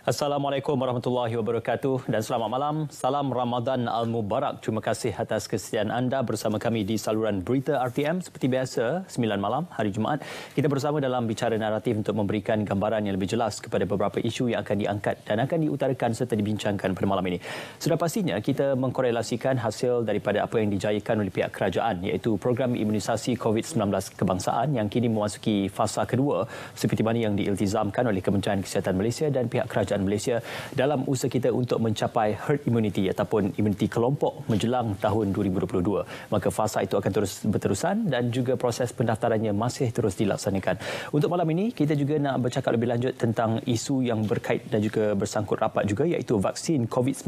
Assalamualaikum warahmatullahi wabarakatuh dan selamat malam. Salam Ramadan Al-Mubarak. Terima kasih atas kesetiaan anda bersama kami di saluran berita RTM. Seperti biasa, 9 malam hari Jumaat, kita bersama dalam bicara naratif untuk memberikan gambaran yang lebih jelas kepada beberapa isu yang akan diangkat dan akan diutarakan serta dibincangkan pada malam ini. Sudah pastinya kita mengkorelasikan hasil daripada apa yang dijayakan oleh pihak kerajaan, iaitu program imunisasi COVID-19 kebangsaan yang kini memasuki fasa kedua seperti mana yang diiltizamkan oleh Kementerian Kesihatan Malaysia dan pihak kerajaan Malaysia dalam usaha kita untuk mencapai herd immunity ataupun imuniti kelompok menjelang tahun 2022. Maka fasa itu akan terus berterusan dan juga proses pendaftarannya masih terus dilaksanakan. Untuk malam ini, kita juga nak bercakap lebih lanjut tentang isu yang berkait dan juga bersangkut rapat juga, iaitu vaksin COVID-19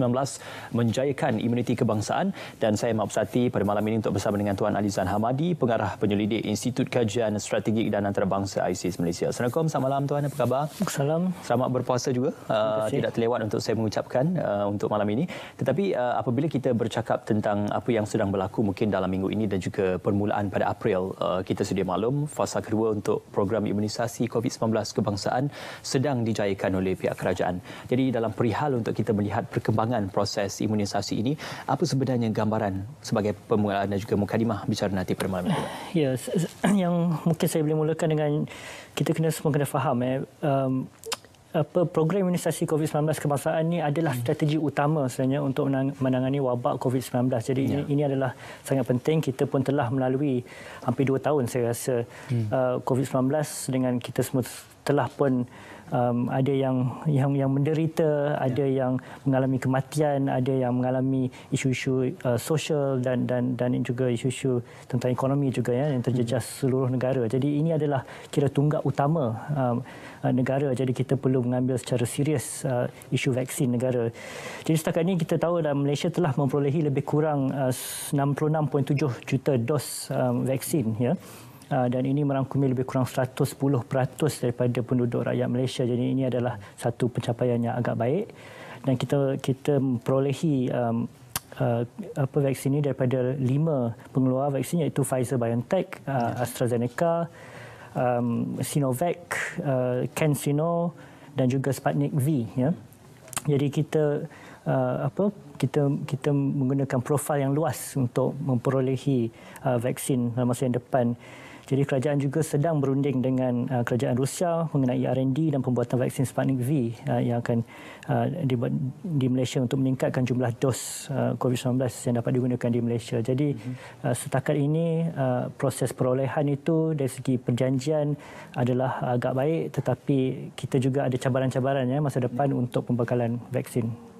menjayakan imuniti kebangsaan. Dan saya Mak Pesati pada malam ini untuk bersama dengan Tuan Alizan Hamadi, Pengarah Penyelidik Institut Kajian Strategik dan Antarabangsa ISIS Malaysia. Assalamualaikum, selamat malam Tuan, apa khabar? Salam. Selamat berpuasa juga. Tidak terlewat untuk saya mengucapkan untuk malam ini. Tetapi apabila kita bercakap tentang apa yang sedang berlaku mungkin dalam minggu ini dan juga permulaan pada April, kita sedia maklum fasa kedua untuk program imunisasi COVID-19 kebangsaan sedang dijayakan oleh pihak kerajaan. Jadi dalam perihal untuk kita melihat perkembangan proses imunisasi ini, apa sebenarnya gambaran sebagai permulaan dan juga mukadimah bicara nanti pada malam ini? Ya, yang mungkin saya boleh mulakan dengan kita semua kena faham program imunisasi COVID-19 kebangsaan ini adalah strategi utama sebenarnya untuk menangani wabak COVID-19. Jadi ini adalah sangat penting. Kita pun telah melalui hampir 2 tahun saya rasa COVID-19 dengan kita semua telah pun ada yang menderita, ada yang mengalami kematian, ada yang mengalami isu-isu sosial dan juga isu-isu tentang ekonomi juga yang terjejas seluruh negara. Jadi ini adalah kira tunggak utama negara. Jadi kita perlu mengambil secara serius isu vaksin negara. Jadi setakat ini kita tahu dalam Malaysia telah memperolehi lebih kurang 66.7 juta dos vaksin, ya. Dan ini merangkumi lebih kurang 110% daripada penduduk rakyat Malaysia. Jadi ini adalah satu pencapaian yang agak baik. Dan kita memperolehi vaksin ini daripada 5 pengeluar vaksin, iaitu Pfizer-BioNTech, AstraZeneca, Sinovac, CanSino dan juga Sputnik V, ya. Jadi kita menggunakan profil yang luas untuk memperolehi vaksin dalam masa yang depan. Jadi kerajaan juga sedang berunding dengan kerajaan Rusia mengenai R&D dan pembuatan vaksin Sputnik V yang akan dibuat di Malaysia untuk meningkatkan jumlah dos COVID-19 yang dapat digunakan di Malaysia. Jadi setakat ini proses perolehan itu dari segi perjanjian adalah agak baik, tetapi kita juga ada cabaran-cabaran masa depan untuk pembekalan vaksin.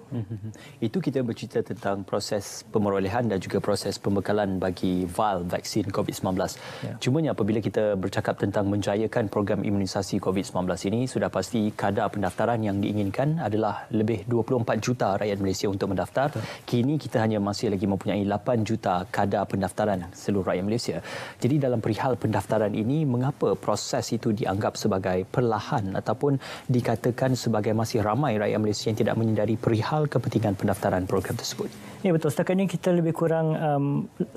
Itu kita bercerita tentang proses pemerolehan dan juga proses pembekalan bagi vial vaksin COVID-19. Ya. Cumanya apabila kita bercakap tentang menjayakan program imunisasi COVID-19 ini, sudah pasti kadar pendaftaran yang diinginkan adalah lebih 24 juta rakyat Malaysia untuk mendaftar. Betul. Kini kita hanya masih lagi mempunyai 8 juta kadar pendaftaran seluruh rakyat Malaysia. Jadi dalam perihal pendaftaran ini, mengapa proses itu dianggap sebagai perlahan ataupun dikatakan sebagai masih ramai rakyat Malaysia yang tidak menyedari perihal kepentingan pendaftaran program tersebut? Ya, betul. Setakat ini kita lebih kurang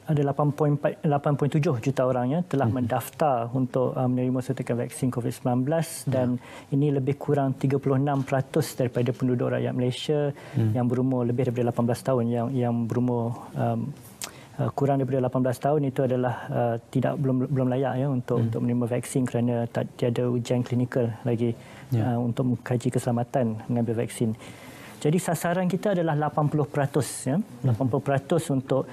ada 8.7 juta orang telah mendaftar untuk menerima suntikan vaksin COVID-19 dan ini lebih kurang 36% daripada penduduk rakyat Malaysia yang berumur lebih daripada 18 tahun yang berumur kurang daripada 18 tahun itu adalah belum layak untuk menerima vaksin kerana tiada ujian klinikal lagi untuk mengkaji keselamatan mengambil vaksin. Jadi sasaran kita adalah 80%, 80% untuk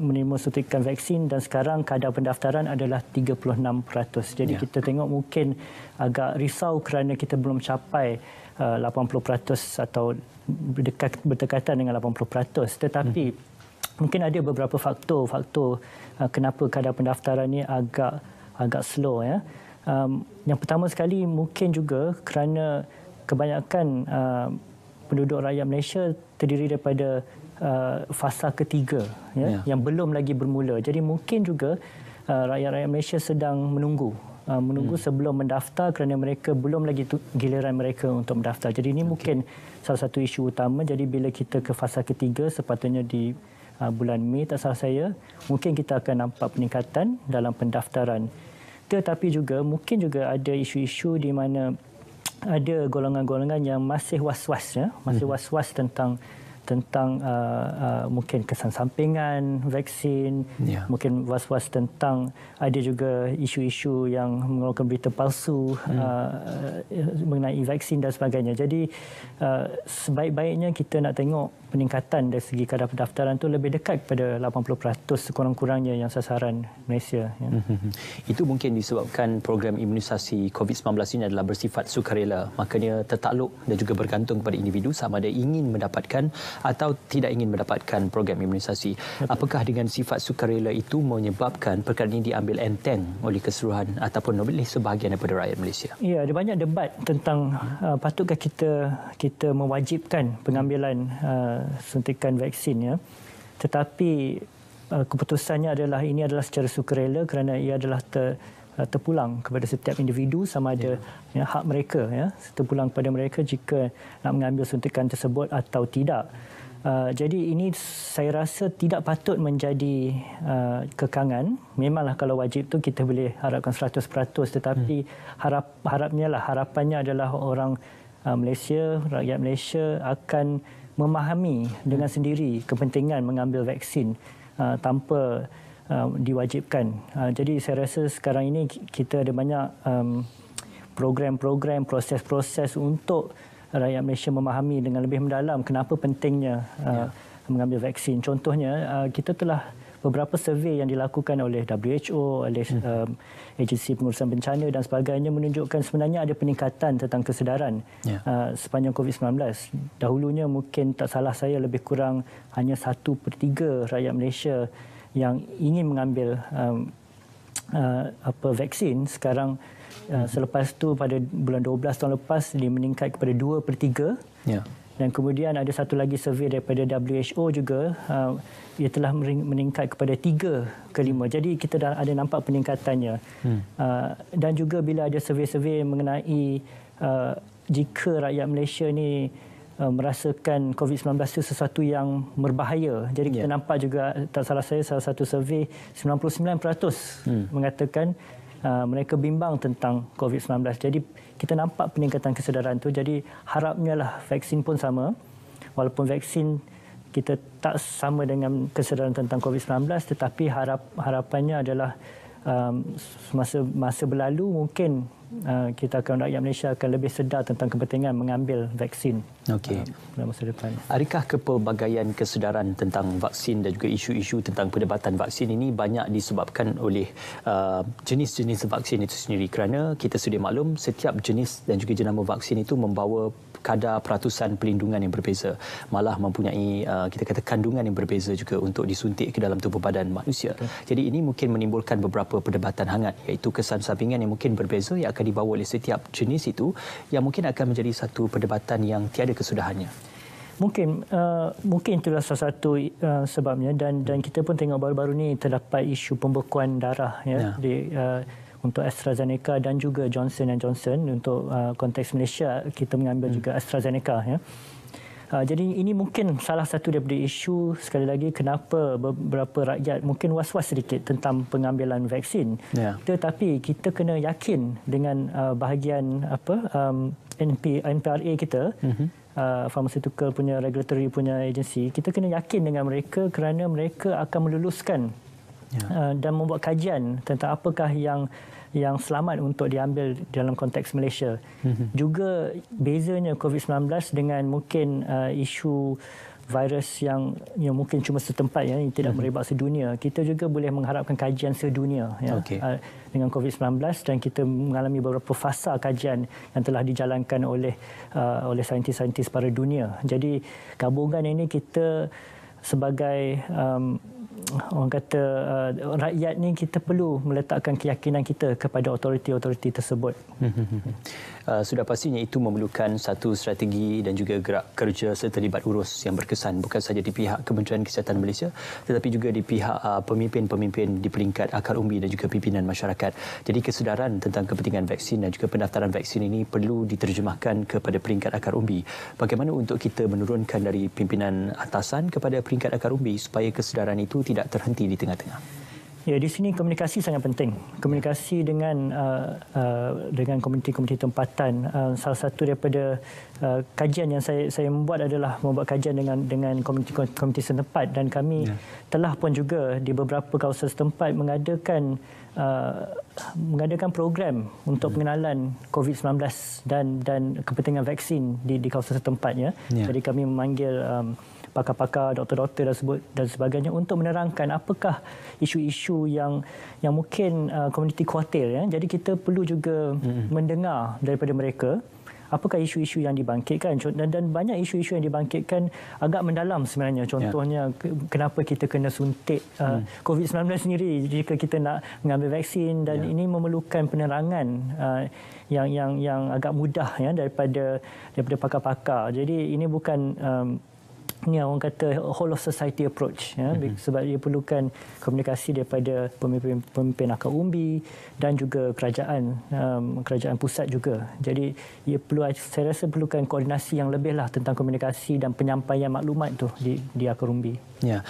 menerima suntikan vaksin dan sekarang kadar pendaftaran adalah 36%. Jadi kita tengok mungkin agak risau kerana kita belum capai 80% atau berdekatan dengan 80%. Tetapi mungkin ada beberapa faktor kenapa kadar pendaftaran ini agak slow, ya. Yang pertama sekali mungkin juga kerana kebanyakan penduduk rakyat Malaysia terdiri daripada fasa ketiga, yang belum lagi bermula. Jadi mungkin juga rakyat-rakyat Malaysia sedang menunggu sebelum mendaftar kerana mereka belum lagi giliran mereka untuk mendaftar. Jadi ini mungkin salah satu isu utama. Jadi bila kita ke fasa ketiga, sepatutnya di bulan Mei tak salah saya, mungkin kita akan nampak peningkatan dalam pendaftaran. Tetapi juga mungkin juga ada isu-isu di mana ada golongan-golongan yang masih was-was, ya, masih was-was tentang mungkin kesan sampingan vaksin, mungkin was-was tentang ada juga isu-isu yang mengeluarkan berita palsu mengenai vaksin dan sebagainya. Jadi sebaik-baiknya kita nak tengok peningkatan dari segi kadar pendaftaran itu lebih dekat kepada 80% sekurang-kurangnya yang sasaran Malaysia. Ya. Itu mungkin disebabkan program imunisasi COVID-19 ini adalah bersifat sukarela. Makanya tertakluk dan juga bergantung kepada individu sama ada ingin mendapatkan atau tidak ingin mendapatkan program imunisasi. Apakah dengan sifat sukarela itu menyebabkan perkara ini diambil enteng oleh keseluruhan ataupun oleh sebahagian daripada rakyat Malaysia? Ya, ada banyak debat tentang patutkah kita mewajibkan pengambilan suntikan vaksin, ya. Tetapi keputusannya adalah ini adalah secara sukarela kerana ia adalah terpulang kepada setiap individu sama ada hak mereka, ya, terpulang kepada mereka jika nak mengambil suntikan tersebut atau tidak. Jadi ini saya rasa tidak patut menjadi kekangan. Memanglah kalau wajib tu kita boleh harapkan 100%, tetapi harapannya adalah orang Malaysia, rakyat Malaysia akan memahami dengan sendiri kepentingan mengambil vaksin tanpa diwajibkan. Jadi saya rasa sekarang ini kita ada banyak program-program, proses-proses untuk rakyat Malaysia memahami dengan lebih mendalam kenapa pentingnya mengambil vaksin. Contohnya, kita telah beberapa survei yang dilakukan oleh WHO, oleh Agensi Pengurusan Bencana dan sebagainya menunjukkan sebenarnya ada peningkatan tentang kesedaran sepanjang COVID-19. Dahulunya mungkin tak salah saya lebih kurang hanya 1/3 rakyat Malaysia yang ingin mengambil vaksin. Sekarang selepas tu pada bulan 12 tahun lepas dia meningkat kepada 2/3. Dan kemudian ada satu lagi survei daripada WHO juga, ia telah meningkat kepada 3/5. Jadi kita dah ada nampak peningkatannya. Dan juga bila ada survei-survei mengenai jika rakyat Malaysia ni merasakan COVID-19 itu sesuatu yang berbahaya. Jadi kita nampak juga, tak salah saya, salah satu survei 99% mengatakan mereka bimbang tentang COVID-19. Jadi kita nampak peningkatan kesedaran itu. Jadi harapnya lah vaksin pun sama. Walaupun vaksin kita tak sama dengan kesedaran tentang COVID-19, tetapi harapannya adalah masa berlalu mungkin kita akan, rakyat Malaysia akan lebih sedar tentang kepentingan mengambil vaksin dalam masa depan. Adakah kepelbagaian kesedaran tentang vaksin dan juga isu-isu tentang perdebatan vaksin ini banyak disebabkan oleh jenis-jenis vaksin itu sendiri? Kerana kita sedia maklum setiap jenis dan juga jenama vaksin itu membawa kadar peratusan pelindungan yang berbeza, malah mempunyai kita kata kandungan yang berbeza juga untuk disuntik ke dalam tubuh badan manusia. Jadi ini mungkin menimbulkan beberapa perdebatan hangat, iaitu kesan sampingan yang mungkin berbeza yang akan dibawa oleh setiap jenis itu, yang mungkin akan menjadi satu perdebatan yang tiada kesudahannya. Mungkin itulah salah satu sebabnya, dan kita pun tengok baru-baru ni terdapat isu pembekuan darah untuk AstraZeneca dan juga Johnson & Johnson. Untuk konteks Malaysia kita mengambil juga AstraZeneca, ya. Jadi ini mungkin salah satu daripada isu, sekali lagi, kenapa beberapa rakyat mungkin was-was sedikit tentang pengambilan vaksin. Tetapi kita kena yakin dengan bahagian NPRA kita, pharmaceutical punya regulatory punya agensi. Kita kena yakin dengan mereka kerana mereka akan meluluskan dan membuat kajian tentang apakah yang selamat untuk diambil dalam konteks Malaysia. Juga bezanya COVID-19 dengan mungkin isu virus yang mungkin cuma setempat, yang tidak merebak sedunia. Kita juga boleh mengharapkan kajian sedunia dengan COVID-19, dan kita mengalami beberapa fasa kajian yang telah dijalankan oleh saintis-saintis pada dunia. Jadi gabungan ini kita sebagai orang kata rakyat ni, kita perlu meletakkan keyakinan kita kepada autoriti-autoriti tersebut. Sudah pastinya itu memerlukan satu strategi dan juga gerak kerja serta libat urus yang berkesan, bukan sahaja di pihak Kementerian Kesihatan Malaysia tetapi juga di pihak pemimpin-pemimpin di peringkat akar umbi dan juga pimpinan masyarakat. Jadi kesedaran tentang kepentingan vaksin dan juga pendaftaran vaksin ini perlu diterjemahkan kepada peringkat akar umbi. Bagaimana untuk kita menurunkan dari pimpinan atasan kepada peringkat akar umbi supaya kesedaran itu tidak terhenti di tengah-tengah? Ya, di sini komunikasi sangat penting. Komunikasi dengan komuniti-komuniti tempatan. Salah satu daripada kajian yang saya membuat adalah membuat kajian dengan komuniti setempat, dan kami telah pun juga di beberapa kawasan setempat mengadakan program untuk pengenalan COVID-19 dan kepentingan vaksin di kawasan setempat. Jadi kami memanggil pakar-pakar, doktor-doktor dan sebagainya untuk menerangkan apakah isu-isu yang mungkin komuniti khawatir. Jadi kita perlu juga mendengar daripada mereka apakah isu-isu yang dibangkitkan, dan banyak isu-isu yang dibangkitkan agak mendalam sebenarnya. Contohnya kenapa kita kena suntik COVID-19 sendiri jika kita nak mengambil vaksin, dan ini memerlukan penerangan yang agak mudah daripada pakar-pakar. Jadi ini bukan orang kata whole of society approach, sebab dia perlukan komunikasi daripada pemimpin akar umbi dan juga kerajaan pusat juga. Jadi saya rasa perlukan koordinasi yang lebihlah tentang komunikasi dan penyampaian maklumat tu di akar umbi. Ya,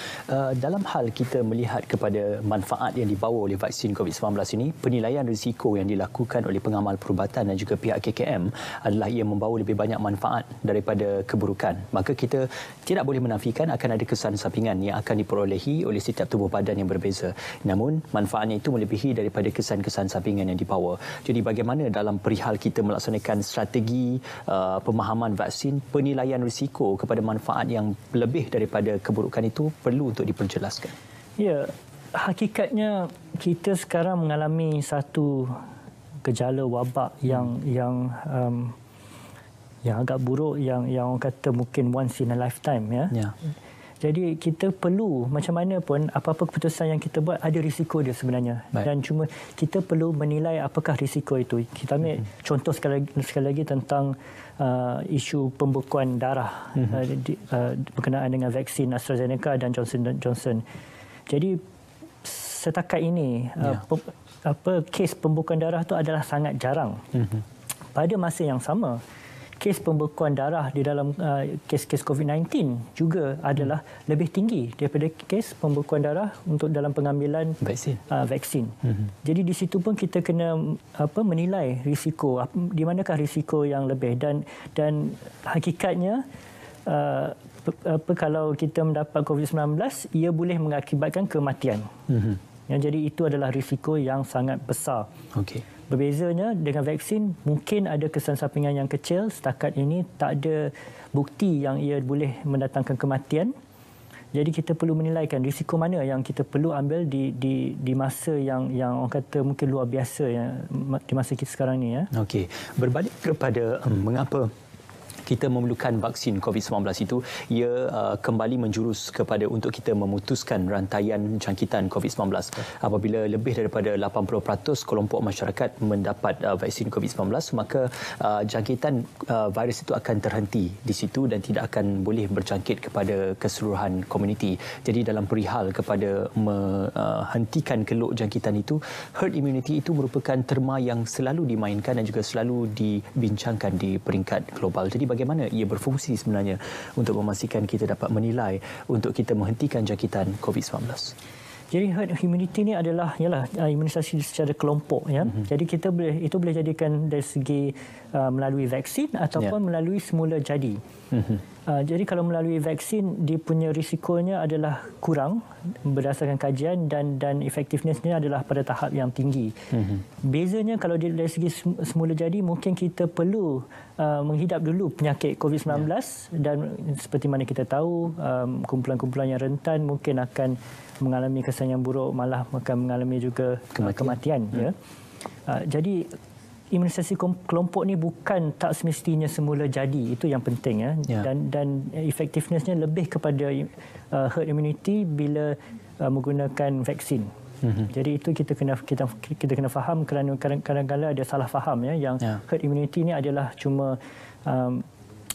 dalam hal kita melihat kepada manfaat yang dibawa oleh vaksin COVID-19 ini, penilaian risiko yang dilakukan oleh pengamal perubatan dan juga pihak KKM adalah ia membawa lebih banyak manfaat daripada keburukan. Maka kita tidak boleh menafikan akan ada kesan sampingan yang akan diperolehi oleh setiap tubuh badan yang berbeza. Namun, manfaatnya itu melebihi daripada kesan-kesan sampingan yang dibawa. Jadi bagaimana dalam perihal kita melaksanakan strategi pemahaman vaksin, penilaian risiko kepada manfaat yang lebih daripada keburukan itu perlu untuk diperjelaskan. Ya, hakikatnya kita sekarang mengalami satu gejala wabak yang agak buruk, yang orang kata mungkin once in a lifetime. Jadi kita perlu, macam mana pun, apa-apa keputusan yang kita buat ada risiko dia sebenarnya. Dan cuma kita perlu menilai apakah risiko itu. Kita ambil contoh sekali lagi tentang isu pembekuan darah berkenaan dengan vaksin AstraZeneca dan Johnson & Johnson. Jadi setakat ini kes pembekuan darah itu adalah sangat jarang. Pada masa yang sama, kes pembekuan darah di dalam kes-kes COVID-19 juga adalah lebih tinggi daripada kes pembekuan darah untuk dalam pengambilan vaksin. Jadi di situ pun kita kena menilai risiko, di manakah risiko yang lebih, dan hakikatnya kalau kita mendapat COVID-19, ia boleh mengakibatkan kematian. Jadi itu adalah risiko yang sangat besar. Berbezanya dengan vaksin, mungkin ada kesan sampingan yang kecil. Setakat ini tak ada bukti yang ia boleh mendatangkan kematian. Jadi kita perlu menilaikan risiko mana yang kita perlu ambil di masa yang orang kata mungkin luar biasa di masa kita sekarang ni. Okey, berbalik kepada mengapa kita memerlukan vaksin COVID-19 itu, ia kembali menjurus kepada untuk kita memutuskan rantaian jangkitan COVID-19. Apabila lebih daripada 80% kelompok masyarakat mendapat vaksin COVID-19, maka jangkitan virus itu akan terhenti di situ dan tidak akan boleh berjangkit kepada keseluruhan komuniti. Jadi dalam perihal kepada menghentikan keluk jangkitan itu, herd immunity itu merupakan terma yang selalu dimainkan dan juga selalu dibincangkan di peringkat global. Jadi bagaimana ia berfungsi sebenarnya untuk memastikan kita dapat menilai untuk kita menghentikan jangkitan COVID-19? Jadi herd immunity ini adalah imunisasi secara kelompok. Jadi kita boleh jadikan dari segi melalui vaksin ataupun melalui semula jadi. Jadi kalau melalui vaksin, dia punya risikonya adalah kurang berdasarkan kajian, dan efektifnessnya adalah pada tahap yang tinggi. Bezanya kalau dari segi semula jadi, mungkin kita perlu menghidap dulu penyakit COVID-19 dan seperti mana kita tahu, kumpulan-kumpulan yang rentan mungkin akan mengalami kesan yang buruk, malah akan mengalami juga kematian. Jadi imunisasi kelompok ni bukan tak semestinya semula jadi, itu yang penting dan efektifnessnya lebih kepada herd immunity bila menggunakan vaksin. Jadi itu kita kena faham, kerana kadang-kadang ada salah faham yang herd immunity ni adalah cuma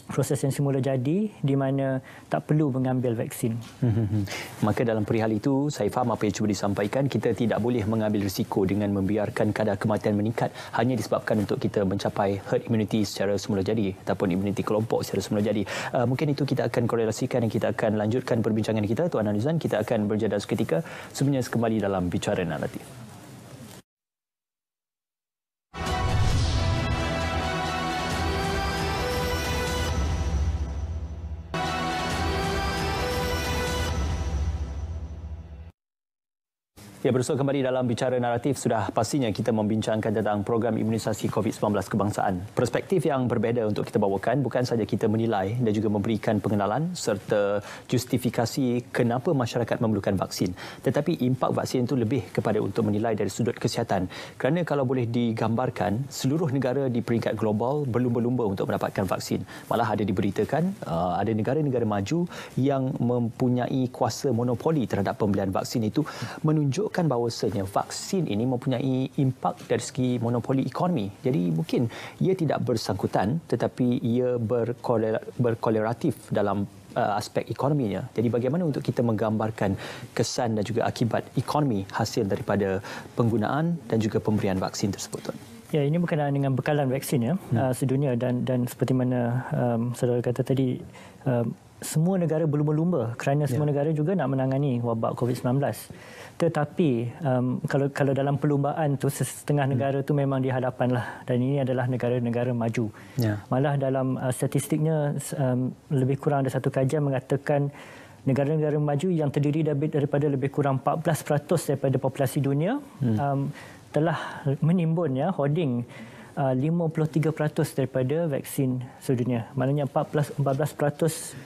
proses yang semula jadi di mana tak perlu mengambil vaksin. Maka dalam perihal itu, saya faham apa yang cuba disampaikan. Kita tidak boleh mengambil risiko dengan membiarkan kadar kematian meningkat hanya disebabkan untuk kita mencapai herd immunity secara semula jadi ataupun immunity kelompok secara semula jadi. Mungkin itu kita akan korelasikan dan kita akan lanjutkan perbincangan kita, Tuan Anizan. Kita akan berjeda seketika. Sebenarnya kembali dalam Bicara Naratif. Ya, bersua kembali dalam Bicara Naratif. Sudah pastinya kita membincangkan tentang program imunisasi COVID-19 kebangsaan. Perspektif yang berbeza untuk kita bawakan, bukan saja kita menilai dan juga memberikan pengenalan serta justifikasi kenapa masyarakat memerlukan vaksin. Tetapi impak vaksin itu lebih kepada untuk menilai dari sudut kesihatan. Kerana kalau boleh digambarkan, seluruh negara di peringkat global berlumba-lumba untuk mendapatkan vaksin. Malah ada diberitakan, ada negara-negara maju yang mempunyai kuasa monopoli terhadap pembelian vaksin itu, menunjukkan bahawasanya vaksin ini mempunyai impak dari segi monopoli ekonomi. Jadi mungkin ia tidak bersangkutan tetapi ia berkorelatif dalam aspek ekonominya. Jadi bagaimana untuk kita menggambarkan kesan dan juga akibat ekonomi hasil daripada penggunaan dan juga pemberian vaksin tersebut, Tuan? Ya, ini berkenaan dengan bekalan vaksin ya, sedunia dan seperti mana saudara kata tadi, semua negara berlumba-lumba kerana semua negara juga nak menangani wabak COVID-19. Tetapi kalau dalam perlumbaan tu setengah negara tu memang di hadapan lah, dan ini adalah negara-negara maju. Malah dalam statistiknya lebih kurang ada satu kajian mengatakan negara-negara maju yang terdiri daripada lebih kurang 14% daripada populasi dunia telah menimbun hoarding 53% daripada vaksin sedunia. Maknanya 14%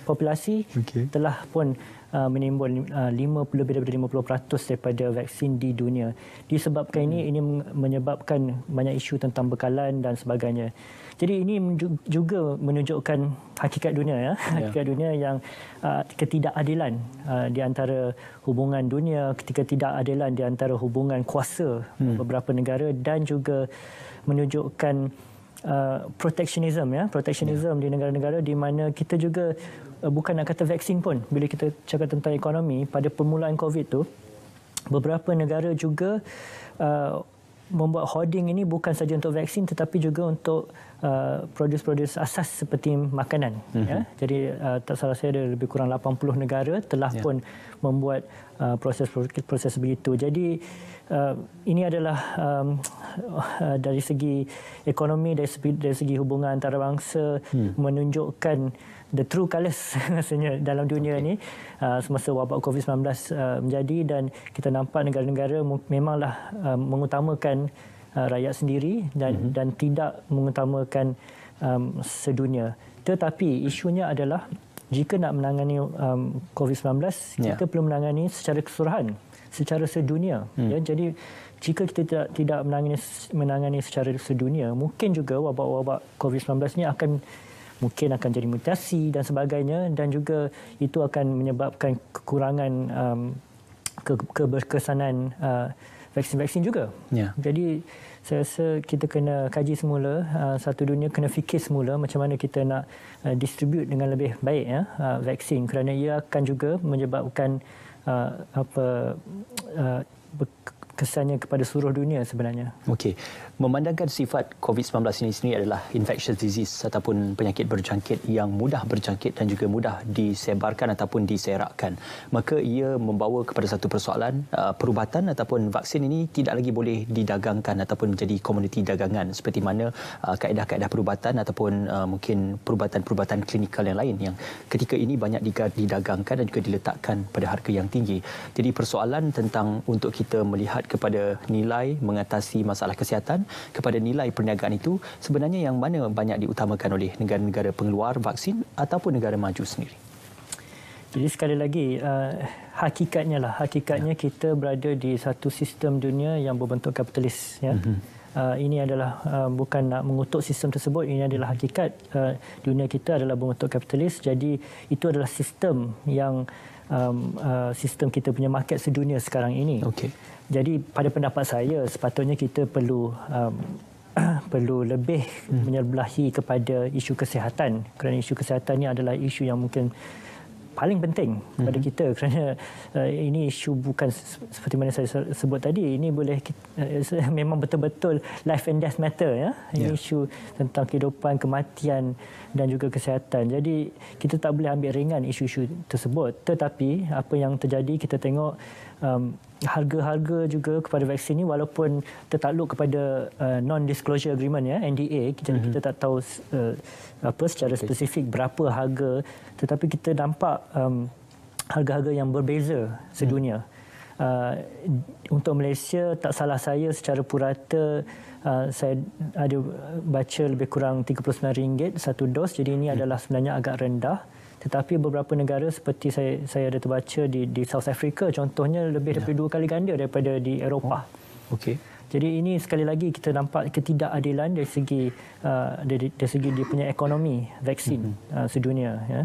populasi telah pun menimbun lebih daripada 50% daripada vaksin di dunia. Disebabkan ini menyebabkan banyak isu tentang bekalan dan sebagainya. Jadi ini juga menunjukkan hakikat dunia hakikat dunia yang ketidakadilan di antara hubungan dunia, ketidakadilan di antara hubungan kuasa beberapa negara, dan juga menunjukkan protectionism di negara-negara di mana kita juga bukan nak kata vaksin pun, bila kita cakap tentang ekonomi, pada permulaan COVID tu beberapa negara juga membuat hoarding ini bukan saja untuk vaksin tetapi juga untuk produs-produs asas seperti makanan. Jadi tak salah saya ada lebih kurang 80 negara telah pun membuat proses begitu. Jadi ini adalah dari segi ekonomi, dari segi hubungan antarabangsa, menunjukkan the true colours rasanya dalam dunia ini semasa wabak COVID-19 menjadi, dan kita nampak negara-negara memanglah mengutamakan rakyat sendiri dan tidak mengutamakan sedunia. Tetapi isunya adalah jika nak menangani COVID-19, kita perlu menangani secara keseluruhan, secara sedunia. Jadi jika kita tidak menangani secara sedunia, mungkin juga wabak-wabak COVID-19 ini mungkin akan jadi mutasi dan sebagainya, dan juga itu akan menyebabkan kekurangan keberkesanan vaksin-vaksin juga. Jadi saya rasa kita kena kaji semula, satu dunia kena fikir semula macam mana kita nak distribute dengan lebih baik vaksin, kerana ia akan juga menyebabkan kesannya kepada seluruh dunia sebenarnya. Okey. Memandangkan sifat COVID-19 ini sendiri adalah infectious disease ataupun penyakit berjangkit yang mudah berjangkit dan juga mudah disebarkan ataupun diserakkan, maka ia membawa kepada satu persoalan, perubatan ataupun vaksin ini tidak lagi boleh didagangkan ataupun menjadi komoditi dagangan seperti mana kaedah-kaedah perubatan ataupun mungkin perubatan-perubatan klinikal yang lain yang ketika ini banyak didagangkan dan juga diletakkan pada harga yang tinggi. Jadi persoalan tentang untuk kita melihat kepada nilai mengatasi masalah kesihatan, kepada nilai perniagaan itu, sebenarnya yang mana banyak diutamakan oleh negara-negara pengeluar vaksin ataupun negara maju sendiri? Jadi sekali lagi, hakikatnya kita berada di satu sistem dunia yang berbentuk kapitalis. Ini adalah bukan nak mengutuk sistem tersebut, ini adalah hakikat. Dunia kita adalah berbentuk kapitalis, jadi itu adalah sistem yang sistem kita punya market sedunia sekarang ini. Jadi pada pendapat saya, sepatutnya kita perlu perlu lebih menyebelahi kepada isu kesihatan, kerana isu kesihatan ini adalah isu yang mungkin paling penting kepada kita, kerana ini isu bukan seperti mana saya sebut tadi, ini boleh memang betul-betul life and death matter, ya. Ini isu tentang kehidupan, kematian dan juga kesihatan. Jadi kita tak boleh ambil ringan isu-isu tersebut. Tetapi apa yang terjadi, kita tengok harga-harga juga kepada vaksin ini, walaupun tertakluk kepada non-disclosure agreement, ya, NDA, jadi kita tak tahu secara spesifik berapa harga, tetapi kita nampak harga-harga yang berbeza sedunia. Untuk Malaysia, tak salah saya secara purata, saya ada baca lebih kurang RM39 satu dos, jadi ini adalah sebenarnya agak rendah. Tetapi beberapa negara seperti saya ada terbaca di South Africa contohnya lebih daripada 2 kali ganda daripada di Eropah. Okey. Jadi ini sekali lagi kita nampak ketidakadilan dari segi dia punya ekonomi vaksin sedunia, ya.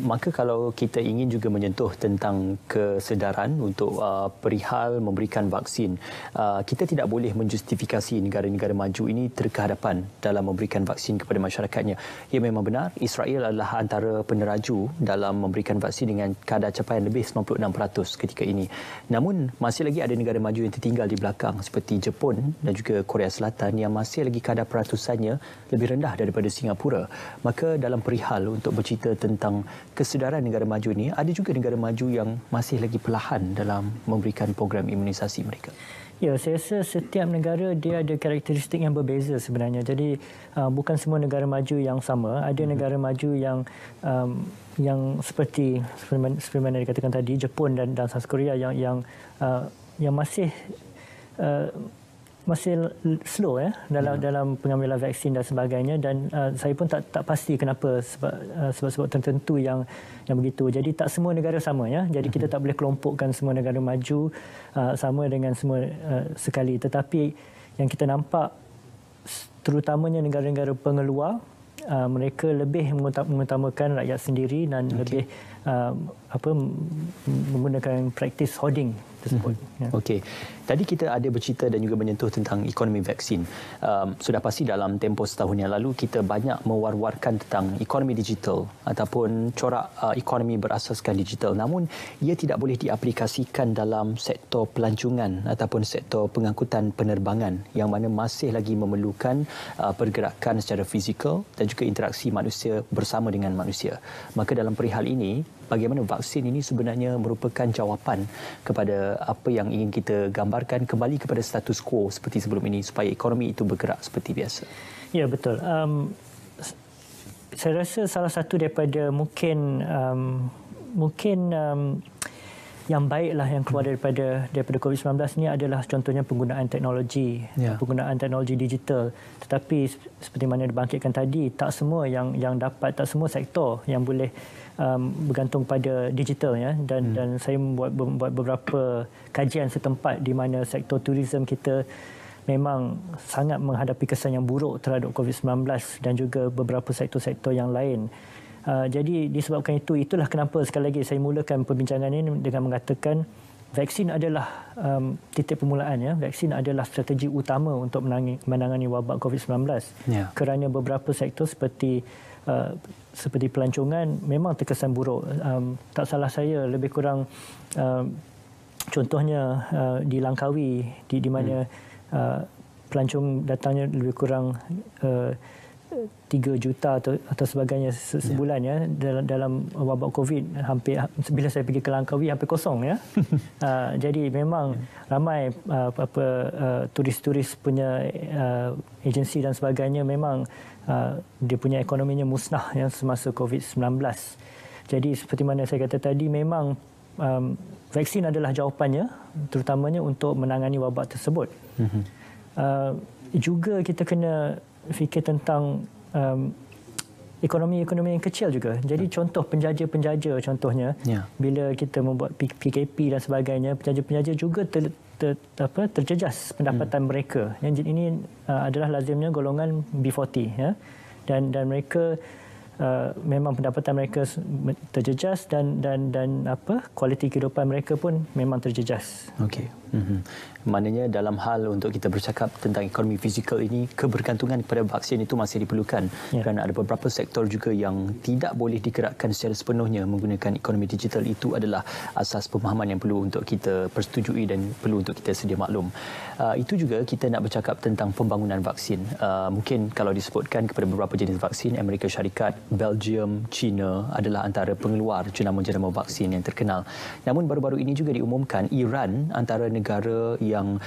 Maka kalau kita ingin juga menyentuh tentang kesedaran untuk perihal memberikan vaksin, kita tidak boleh menjustifikasi negara-negara maju ini terkehadapan dalam memberikan vaksin kepada masyarakatnya. Ya, memang benar Israel adalah antara peneraju dalam memberikan vaksin dengan kadar capaian lebih 96% ketika ini. Namun masih lagi ada negara maju yang tertinggal di belakang seperti Jepun dan juga Korea Selatan yang masih lagi kadar peratusannya lebih rendah daripada Singapura. Maka dalam perihal untuk bercerita tentang kesedaran negara maju ini, ada juga negara maju yang masih lagi perlahan dalam memberikan program imunisasi mereka. Ya, saya rasa setiap negara dia ada karakteristik yang berbeza sebenarnya. Jadi bukan semua negara maju yang sama. Ada negara maju yang seperti mana dikatakan tadi, Jepun dan South Korea yang masih slow, ya, dalam pengambilan vaksin dan sebagainya, dan saya pun tak pasti kenapa, sebab tertentu yang begitu. Jadi tak semua negara sama, ya. Jadi kita tak boleh kelompokkan semua negara maju sama dengan semua sekali. Tetapi yang kita nampak terutamanya negara-negara pengeluar, mereka lebih mengutamakan rakyat sendiri dan lebih menggunakan praktis hoarding tersebut. Okey. Tadi kita ada bercerita dan juga menyentuh tentang ekonomi vaksin. Sudah pasti dalam tempoh setahun yang lalu kita banyak mewar-warkan tentang ekonomi digital ataupun corak ekonomi berasaskan digital. Namun ia tidak boleh diaplikasikan dalam sektor pelancongan ataupun sektor pengangkutan penerbangan yang mana masih lagi memerlukan pergerakan secara fizikal dan juga interaksi manusia bersama dengan manusia. Maka dalam perihal ini, bagaimana vaksin ini sebenarnya merupakan jawapan kepada apa yang ingin kita gambarkan, kembali kepada status quo seperti sebelum ini supaya ekonomi itu bergerak seperti biasa. Ya, betul. Saya rasa salah satu daripada mungkin yang baiklah yang keluar daripada COVID-19 ini adalah contohnya penggunaan teknologi, penggunaan teknologi digital. Tetapi seperti mana dibangkitkan tadi, tak semua yang dapat, tak semua sektor yang boleh bergantung pada digital, ya. Dan saya membuat beberapa kajian setempat di mana sektor turisme kita memang sangat menghadapi kesan yang buruk terhadap COVID-19 dan juga beberapa sektor-sektor yang lain. Jadi disebabkan itulah kenapa sekali lagi saya mulakan perbincangan ini dengan mengatakan vaksin adalah titik permulaan, ya. Vaksin adalah strategi utama untuk menangani wabak COVID-19. Kerana beberapa sektor seperti pelancongan memang terkesan buruk. Tak salah saya lebih kurang contohnya di Langkawi di mana pelancong datangnya lebih kurang 3 juta atau sebagainya sebulan, ya, dalam wabak COVID. Hampir bila saya pergi ke Langkawi hampir kosong, ya. Jadi memang ramai turis-turis punya agensi dan sebagainya memang dia punya ekonominya musnah, ya, semasa COVID-19. Jadi seperti mana saya kata tadi, memang vaksin adalah jawapannya terutamanya untuk menangani wabak tersebut. Juga kita kena fikir tentang ekonomi-ekonomi yang kecil juga. Jadi contoh penjaja-penjaja contohnya, bila kita membuat PKP dan sebagainya, penjaja-penjaja juga terjejas pendapatan mereka. Yang ini adalah lazimnya golongan B40, ya. Dan mereka memang pendapatan mereka terjejas dan kualiti kehidupan mereka pun memang terjejas. Okey. Maknanya dalam hal untuk kita bercakap tentang ekonomi fizikal ini, kebergantungan kepada vaksin itu masih diperlukan kerana ada beberapa sektor juga yang tidak boleh digerakkan secara sepenuhnya menggunakan ekonomi digital. Itu adalah asas pemahaman yang perlu untuk kita persetujui dan perlu untuk kita sedia maklum. Itu juga kita nak bercakap tentang pembangunan vaksin. Mungkin kalau disebutkan kepada beberapa jenis vaksin, Amerika Syarikat, Belgium, China adalah antara pengeluar jenama-jenama vaksin yang terkenal. Namun baru-baru ini juga diumumkan Iran antara negara yang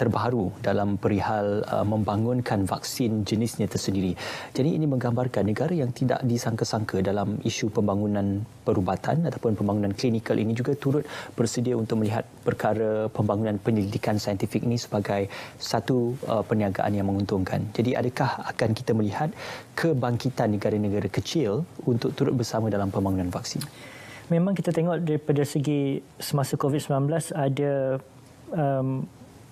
terbaharu dalam perihal membangunkan vaksin jenisnya tersendiri. Jadi ini menggambarkan negara yang tidak disangka-sangka dalam isu pembangunan perubatan ataupun pembangunan klinikal ini juga turut bersedia untuk melihat perkara pembangunan penyelidikan saintifik ini sebagai satu perniagaan yang menguntungkan. Jadi adakah akan kita melihat kebangkitan negara-negara kecil untuk turut bersama dalam pembangunan vaksin? Memang kita tengok daripada segi semasa COVID-19 ada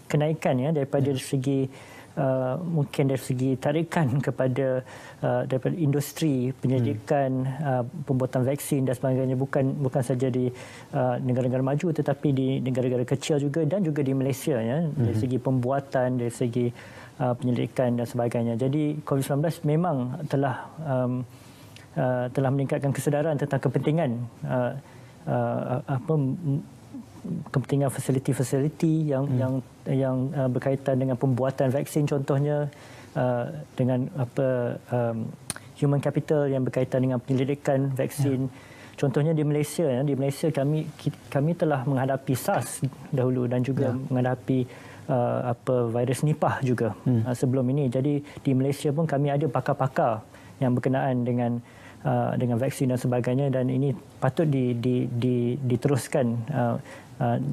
kenaikan daripada segi mungkin dari segi tarikan kepada daripada industri penyelidikan, pembuatan vaksin dan sebagainya, bukan saja di negara-negara maju tetapi di negara-negara kecil juga dan juga di Malaysia dari segi pembuatan, dari segi penyelidikan dan sebagainya. Jadi COVID-19 memang telah meningkatkan kesedaran tentang kepentingan kepentingan fasiliti-fasiliti yang berkaitan dengan pembuatan vaksin, contohnya dengan human capital yang berkaitan dengan penyelidikan vaksin. Contohnya di Malaysia kami telah menghadapi SARS dahulu dan juga menghadapi virus Nipah juga sebelum ini. Jadi di Malaysia pun kami ada pakar-pakar yang berkenaan dengan vaksin dan sebagainya, dan ini patut diteruskan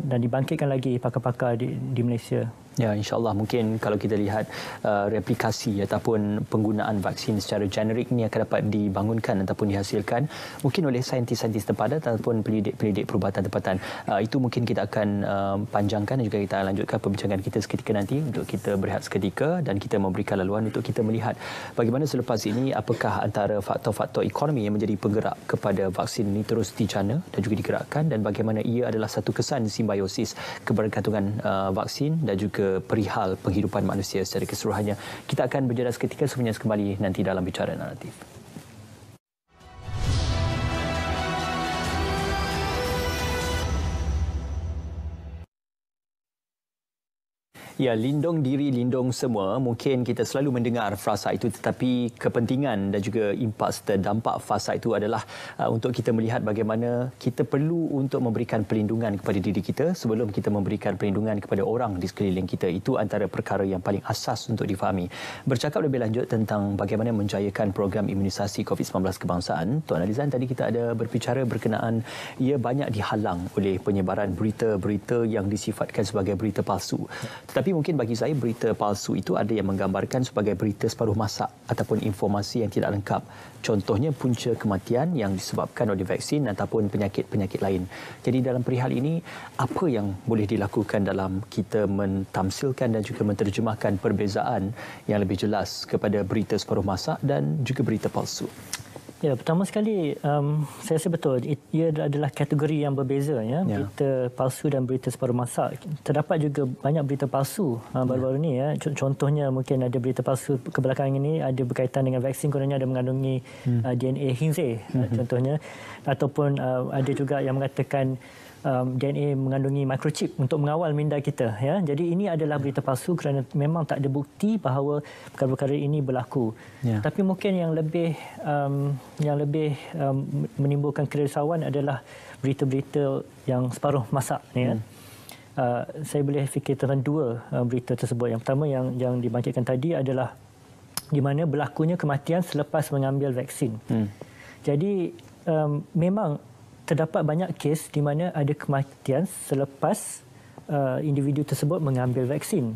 dan dibangkitkan lagi pakar-pakar di Malaysia. Ya, insya-Allah mungkin kalau kita lihat replikasi ataupun penggunaan vaksin secara generik ini akan dapat dibangunkan ataupun dihasilkan mungkin oleh saintis-saintis tempatan ataupun pendidik perubatan tempatan. Itu mungkin kita akan panjangkan dan juga kita lanjutkan perbincangan kita seketika nanti untuk kita berehat seketika dan kita memberikan laluan untuk kita melihat bagaimana selepas ini apakah antara faktor-faktor ekonomi yang menjadi penggerak kepada vaksin ini terus dijana dan juga digerakkan, dan bagaimana ia adalah satu kesan simbiosis kebergantungan vaksin dan juga perihal penghidupan manusia secara keseluruhannya. Kita akan berjeda seketika, semuanya kembali nanti dalam Bicara Naratif. Ya, lindung diri, lindung semua. Mungkin kita selalu mendengar frasa itu, tetapi kepentingan dan juga impak serta dampak frasa itu adalah untuk kita melihat bagaimana kita perlu untuk memberikan perlindungan kepada diri kita sebelum kita memberikan perlindungan kepada orang di sekeliling kita. Itu antara perkara yang paling asas untuk difahami. Bercakap lebih lanjut tentang bagaimana menjayakan program imunisasi COVID-19 kebangsaan, Tuan Alizan tadi kita ada berbicara berkenaan ia banyak dihalang oleh penyebaran berita-berita yang disifatkan sebagai berita palsu. Tetapi mungkin bagi saya berita palsu itu ada yang menggambarkan sebagai berita separuh masak ataupun informasi yang tidak lengkap. Contohnya punca kematian yang disebabkan oleh vaksin ataupun penyakit-penyakit lain. Jadi dalam perihal ini, apa yang boleh dilakukan dalam kita mentamsilkan dan juga menterjemahkan perbezaan yang lebih jelas kepada berita separuh masak dan juga berita palsu? Ya, pertama sekali saya rasa betul ia adalah kategori yang berbeza berita palsu dan berita separuh masak. Terdapat juga banyak berita palsu baru-baru ni contohnya mungkin ada berita palsu kebelakangan ini ada berkaitan dengan vaksin, kononnya ada mengandungi DNA khinzir contohnya, ataupun ada juga yang mengatakan DNA mengandungi microchip untuk mengawal minda kita Jadi ini adalah berita palsu kerana memang tak ada bukti bahawa perkara-perkara ini berlaku. Tapi mungkin yang lebih menimbulkan kerisauan adalah berita-berita yang separuh masak saya boleh fikir tentang dua berita tersebut. Yang pertama yang dibangkitkan tadi adalah di mana berlakunya kematian selepas mengambil vaksin. Jadi memang terdapat banyak kes di mana ada kematian selepas individu tersebut mengambil vaksin.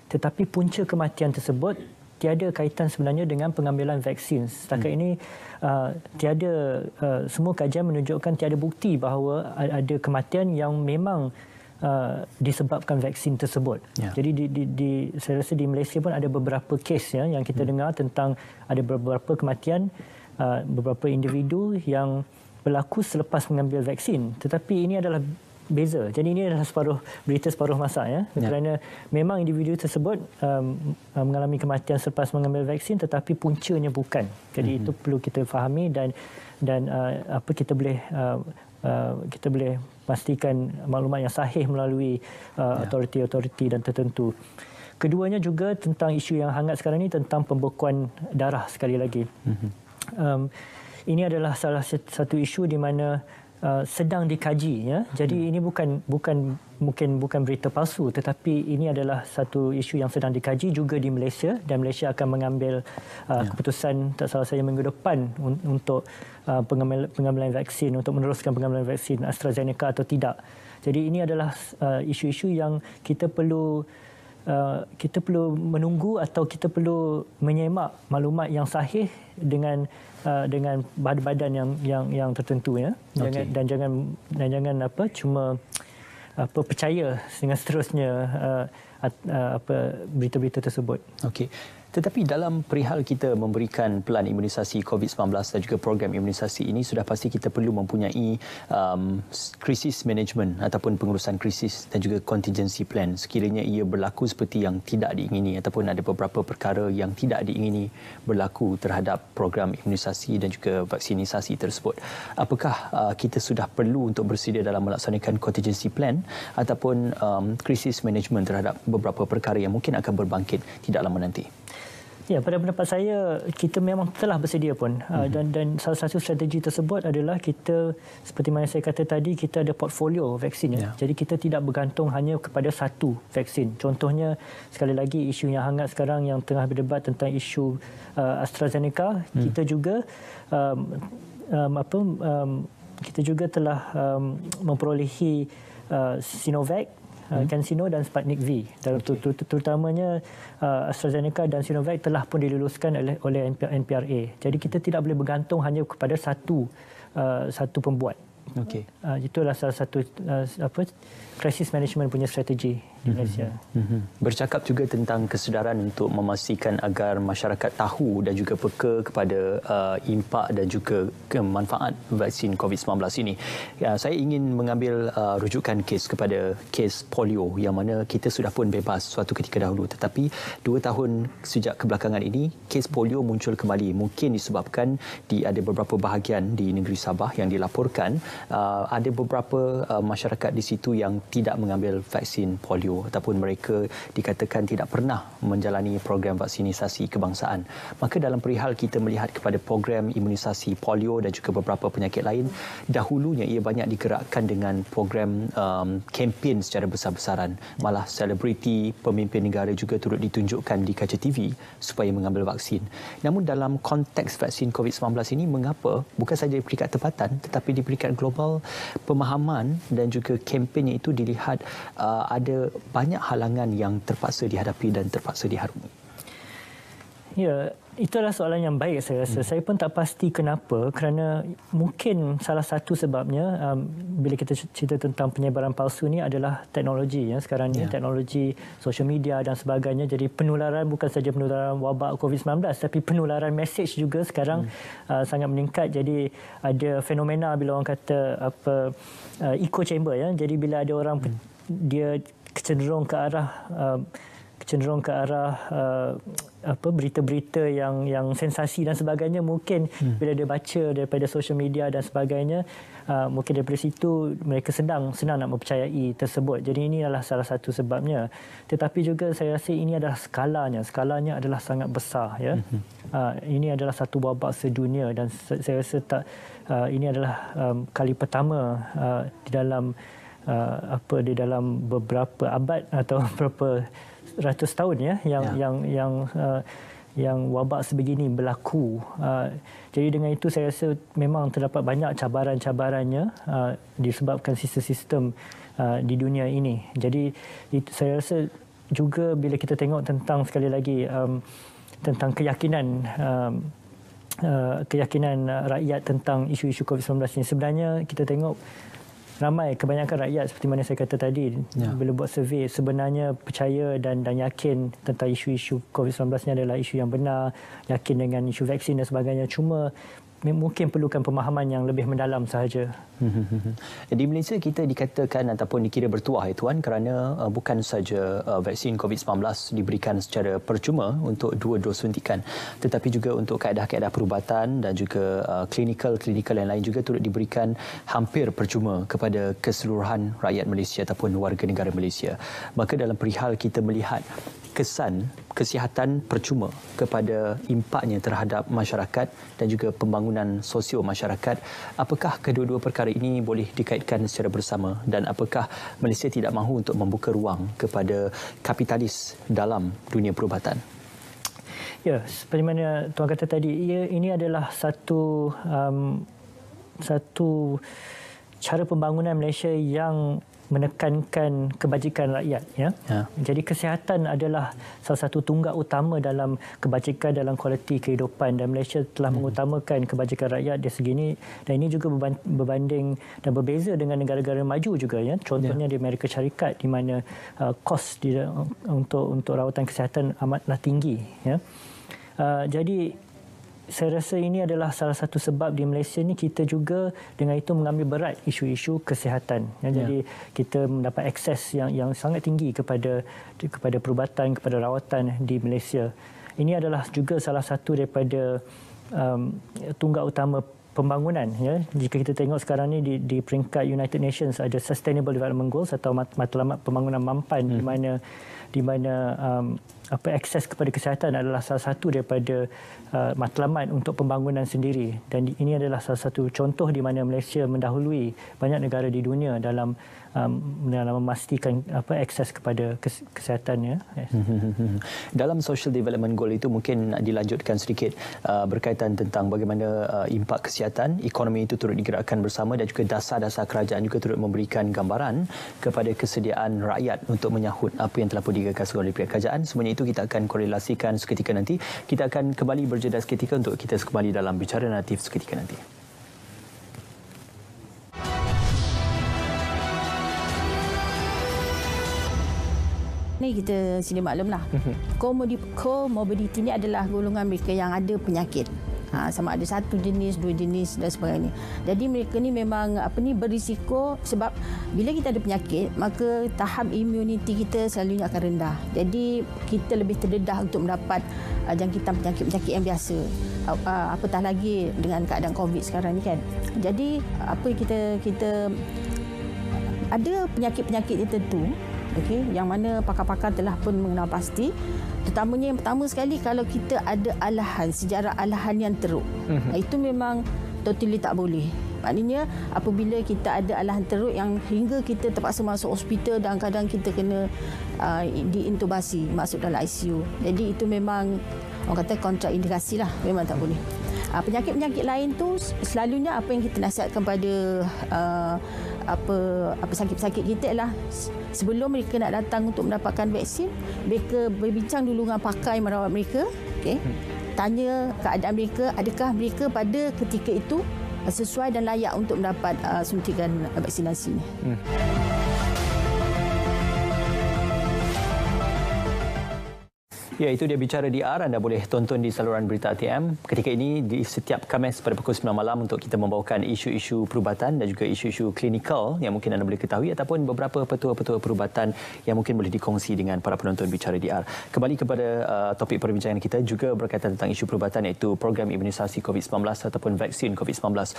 Tetapi punca kematian tersebut tiada kaitan sebenarnya dengan pengambilan vaksin. Setakat ini tiada semua kajian menunjukkan tiada bukti bahawa ada kematian yang memang disebabkan vaksin tersebut. Jadi saya rasa di Malaysia pun ada beberapa kes yang kita dengar tentang ada beberapa kematian beberapa individu yang berlaku selepas mengambil vaksin. Tetapi ini adalah beza. Jadi ini adalah berita separuh masa ya. Kerana memang individu tersebut mengalami kematian selepas mengambil vaksin, tetapi puncanya bukan. Jadi itu perlu kita fahami dan kita boleh pastikan maklumat yang sahih melalui autoriti-autoriti dan tertentu. Keduanya juga tentang isu yang hangat sekarang ini, tentang pembekuan darah sekali lagi. Ini adalah salah satu isu di mana sedang dikaji ya. Jadi ini bukan berita palsu, tetapi ini adalah satu isu yang sedang dikaji juga di Malaysia, dan Malaysia akan mengambil keputusan tak salah saya minggu depan untuk pengambilan vaksin, untuk meneruskan pengambilan vaksin AstraZeneca atau tidak. Jadi ini adalah isu-isu yang kita perlu menunggu, atau kita perlu menyemak maklumat yang sahih dengan badan-badan yang tertentu ya. Dan jangan cuma percaya dengan seterusnya berita-berita tersebut. Okey. Tetapi dalam perihal kita memberikan pelan imunisasi COVID-19 dan juga program imunisasi ini, sudah pasti kita perlu mempunyai krisis management ataupun pengurusan krisis dan juga contingency plan sekiranya ia berlaku seperti yang tidak diingini ataupun ada beberapa perkara yang tidak diingini berlaku terhadap program imunisasi dan juga vaksinisasi tersebut. Apakah kita sudah perlu untuk bersedia dalam melaksanakan contingency plan ataupun krisis management terhadap beberapa perkara yang mungkin akan berbangkit tidak lama nanti? Ya, pada pendapat saya, kita memang telah bersedia pun. Dan salah satu strategi tersebut adalah kita, seperti mana saya kata tadi, kita ada portfolio vaksin. Ya. Jadi kita tidak bergantung hanya kepada satu vaksin. Contohnya, sekali lagi, isu yang hangat sekarang yang tengah berdebat tentang isu AstraZeneca, kita juga kita juga telah memperolehi Sinovac, CanSino dan Sputnik V. Terutamanya AstraZeneca dan Sinovac telah pun diluluskan oleh NPRA. Jadi kita tidak boleh bergantung hanya kepada satu pembuat. Okey. Itulah salah satu crisis management punya strategi di Malaysia. Bercakap juga tentang kesedaran untuk memastikan agar masyarakat tahu dan juga peka kepada impak dan juga manfaat vaksin COVID-19 ini. Saya ingin mengambil rujukan kepada kes polio yang mana kita sudah pun bebas suatu ketika dahulu, tetapi 2 tahun sejak kebelakangan ini kes polio muncul kembali. Mungkin disebabkan ada beberapa bahagian di negeri Sabah yang dilaporkan ada beberapa masyarakat di situ yang tidak mengambil vaksin polio ataupun mereka dikatakan tidak pernah menjalani program vaksinisasi kebangsaan. Maka dalam perihal kita melihat kepada program imunisasi polio dan juga beberapa penyakit lain, dahulunya ia banyak digerakkan dengan program kempen secara besar-besaran. Malah selebriti, pemimpin negara juga turut ditunjukkan di kaca TV supaya mengambil vaksin. Namun dalam konteks vaksin COVID-19 ini, mengapa bukan saja di peringkat tempatan tetapi di peringkat global pemahaman dan juga kempennya itu dilihat ada banyak halangan yang terpaksa dihadapi dan terpaksa diharungi? Ya, itulah soalan yang baik saya rasa. Saya pun tak pasti kenapa, kerana mungkin salah satu sebabnya bila kita cerita tentang penyebaran palsu ni adalah teknologi ya sekarang ni, teknologi social media dan sebagainya. Jadi penularan bukan saja penularan wabak COVID-19 tapi penularan mesej juga sekarang sangat meningkat. Jadi ada fenomena bila orang kata echo chamber ya. Jadi bila ada orang dia cenderung ke arah berita-berita yang sensasi dan sebagainya, mungkin bila dia baca daripada social media dan sebagainya, mungkin daripada situ mereka senang nak mempercayai tersebut. Jadi ini adalah salah satu sebabnya. Tetapi juga saya rasa ini adalah skalanya adalah sangat besar ya. Ini adalah satu wabak sedunia dan saya rasa ini adalah kali pertama di dalam beberapa abad atau beberapa ratus tahun ya yang wabak sebegini berlaku. Jadi dengan itu saya rasa memang terdapat banyak cabaran-cabarannya disebabkan sistem-sistem di dunia ini. Jadi saya rasa juga bila kita tengok tentang sekali lagi tentang keyakinan rakyat tentang isu-isu COVID-19 ini, sebenarnya kita tengok kebanyakan rakyat seperti mana saya kata tadi, bila buat survey sebenarnya percaya dan yakin tentang isu-isu COVID-19 ini adalah isu yang benar, yakin dengan isu vaksin dan sebagainya. Cuma mungkin perlukan pemahaman yang lebih mendalam sahaja. Di Malaysia kita dikatakan ataupun dikira bertuah tuan kerana bukan saja vaksin COVID-19 diberikan secara percuma untuk 2 dos suntikan, tetapi juga untuk kaedah-kaedah perubatan dan juga klinikal yang lain juga turut diberikan hampir percuma kepada keseluruhan rakyat Malaysia ataupun warga negara Malaysia. Maka dalam perihal kita melihat kesan kesihatan percuma kepada impaknya terhadap masyarakat dan juga pembangunan sosio masyarakat, apakah kedua-dua perkara ini boleh dikaitkan secara bersama dan apakah Malaysia tidak mahu untuk membuka ruang kepada kapitalis dalam dunia perubatan? Ya, seperti mana Tuan kata tadi, ini adalah satu cara pembangunan Malaysia yang menekankan kebajikan rakyat. Ya? Jadi kesihatan adalah salah satu tunggak utama dalam kebajikan dalam kualiti kehidupan dan Malaysia telah mengutamakan kebajikan rakyat dari segi ini dan ini juga berbanding dan berbeza dengan negara-negara maju juga. Ya? Contohnya di Amerika Syarikat di mana kos untuk rawatan kesihatan amatlah tinggi. Ya? Jadi saya rasa ini adalah salah satu sebab di Malaysia ni kita juga dengan itu mengambil berat isu-isu kesihatan. Jadi kita mendapat akses yang sangat tinggi kepada perubatan, kepada rawatan di Malaysia. Ini adalah juga salah satu daripada tunggak utama pembangunan. Ya. Jika kita tengok sekarang ni di peringkat United Nations ada Sustainable Development Goals atau matlamat pembangunan mampan di mana akses kepada kesihatan adalah salah satu daripada matlamat untuk pembangunan sendiri dan ini adalah salah satu contoh di mana Malaysia mendahului banyak negara di dunia dalam memastikan akses kepada kesihatan. Ya. Dalam Social Development Goal itu mungkin dilanjutkan sedikit berkaitan tentang bagaimana impak kesihatan, ekonomi itu turut digerakkan bersama dan juga dasar-dasar kerajaan juga turut memberikan gambaran kepada kesediaan rakyat untuk menyahut apa yang telah pun digagas oleh pihak kerajaan. Semuanya itu kita akan korelasikan seketika nanti. Kita akan kembali berjeda seketika untuk kita kembali dalam Bicara Naratif seketika nanti. Ni kita sini maklumlah. Comorbidity ni adalah golongan mereka yang ada penyakit. Sama ada satu jenis, dua jenis dan sebagainya. Jadi mereka ni memang berisiko sebab bila kita ada penyakit, maka tahap imuniti kita selalunya akan rendah. Jadi kita lebih terdedah untuk mendapat jangkitan penyakit-penyakit yang biasa. Apatah lagi dengan keadaan COVID sekarang ni kan. Jadi kita ada penyakit-penyakit tertentu yang mana pakar-pakar telah pun mengenal pasti. Terutamanya yang pertama sekali kalau kita ada sejarah alahan yang teruk. Itu memang totally tak boleh. Maknanya apabila kita ada alahan teruk yang hingga kita terpaksa masuk hospital dan kadang kita kena diintubasi, masuk dalam ICU. Jadi itu memang orang kata kontraindikasi lah, memang tak boleh. Penyakit-penyakit lain tu selalunya apa yang kita nasihatkan pada sakit-sakit kita ialah sebelum mereka nak datang untuk mendapatkan vaksin, mereka berbincang dulu dengan pakar yang merawat mereka, tanya keadaan mereka, adakah mereka pada ketika itu sesuai dan layak untuk mendapat suntikan vaksinasi ini. Ya, itu dia Bicara DR. Anda boleh tonton di saluran berita RTM. Ketika ini di setiap Khamis pada pukul 9 malam untuk kita membawakan isu-isu perubatan dan juga isu-isu klinikal yang mungkin anda boleh ketahui ataupun beberapa petua-petua perubatan yang mungkin boleh dikongsi dengan para penonton Bicara DR. Kembali kepada topik perbincangan kita juga berkaitan tentang isu perubatan iaitu program imunisasi COVID-19 ataupun vaksin COVID-19.